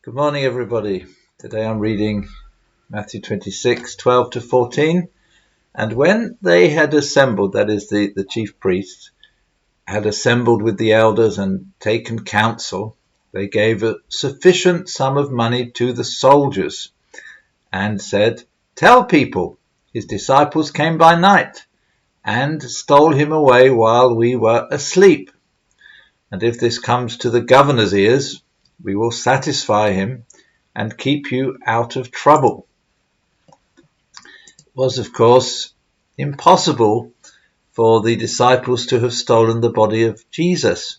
Good morning, everybody. Today I'm reading Matthew 26:12 to 14. And when they had assembled, that is, the chief priests, had assembled with the elders and taken counsel, they gave a sufficient sum of money to the soldiers and said, "Tell people, his disciples came by night and stole him away while we were asleep. And if this comes to the governor's ears, we will satisfy him and keep you out of trouble." It was, of course, impossible for the disciples to have stolen the body of Jesus.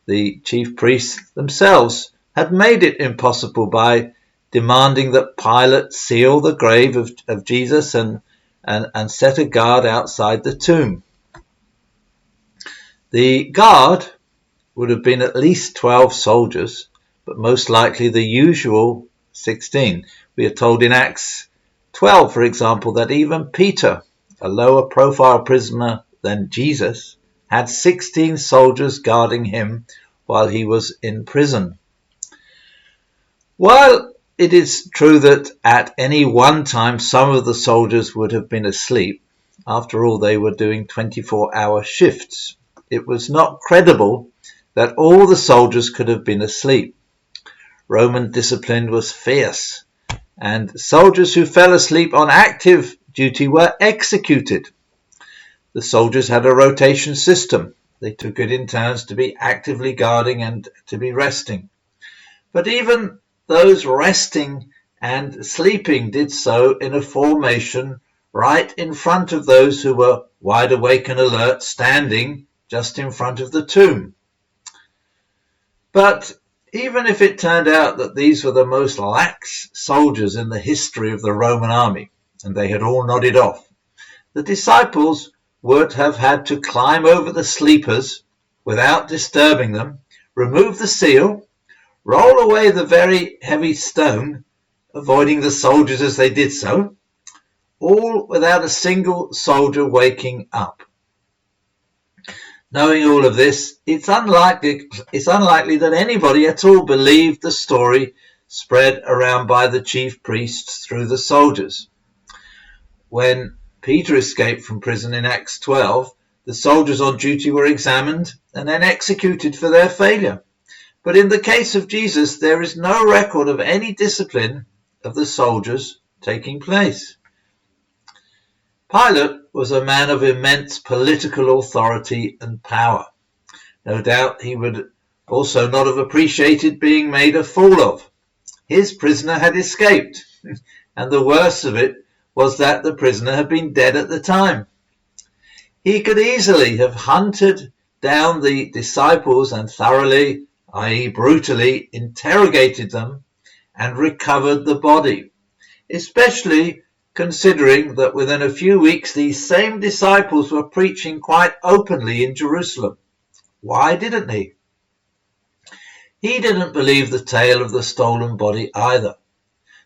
The chief priests themselves had made it impossible by demanding that Pilate seal the grave of Jesus and set a guard outside the tomb. The guard would have been at least 12 soldiers, but most likely the usual 16. We are told in Acts 12, for example, that even Peter, a lower profile prisoner than Jesus, had 16 soldiers guarding him while he was in prison. While it is true that at any one time some of the soldiers would have been asleep, after all they were doing 24-hour shifts, it was not credible that all the soldiers could have been asleep. Roman discipline was fierce, and soldiers who fell asleep on active duty were executed. The soldiers had a rotation system. They took it in turns to be actively guarding and to be resting. But even those resting and sleeping did so in a formation right in front of those who were wide awake and alert, standing just in front of the tomb. But even if it turned out that these were the most lax soldiers in the history of the Roman army, and they had all nodded off, the disciples would have had to climb over the sleepers without disturbing them, remove the seal, roll away the very heavy stone, avoiding the soldiers as they did so, all without a single soldier waking up. Knowing all of this, it's unlikely that anybody at all believed the story spread around by the chief priests through the soldiers. When Peter escaped from prison in Acts 12, the soldiers on duty were examined and then executed for their failure. But in the case of Jesus, there is no record of any discipline of the soldiers taking place. Pilate was a man of immense political authority and power. No doubt he would also not have appreciated being made a fool of. His prisoner had escaped, and the worst of it was that the prisoner had been dead at the time. He could easily have hunted down the disciples and thoroughly, i.e. brutally, interrogated them and recovered the body, especially considering that within a few weeks these same disciples were preaching quite openly in Jerusalem. Why didn't he? He didn't believe the tale of the stolen body either.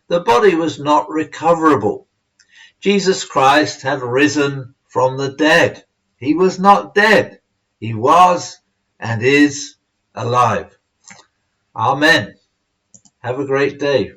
The body was not recoverable. Jesus Christ had risen from the dead. He was not dead. He was and is alive. Amen. Have a great day.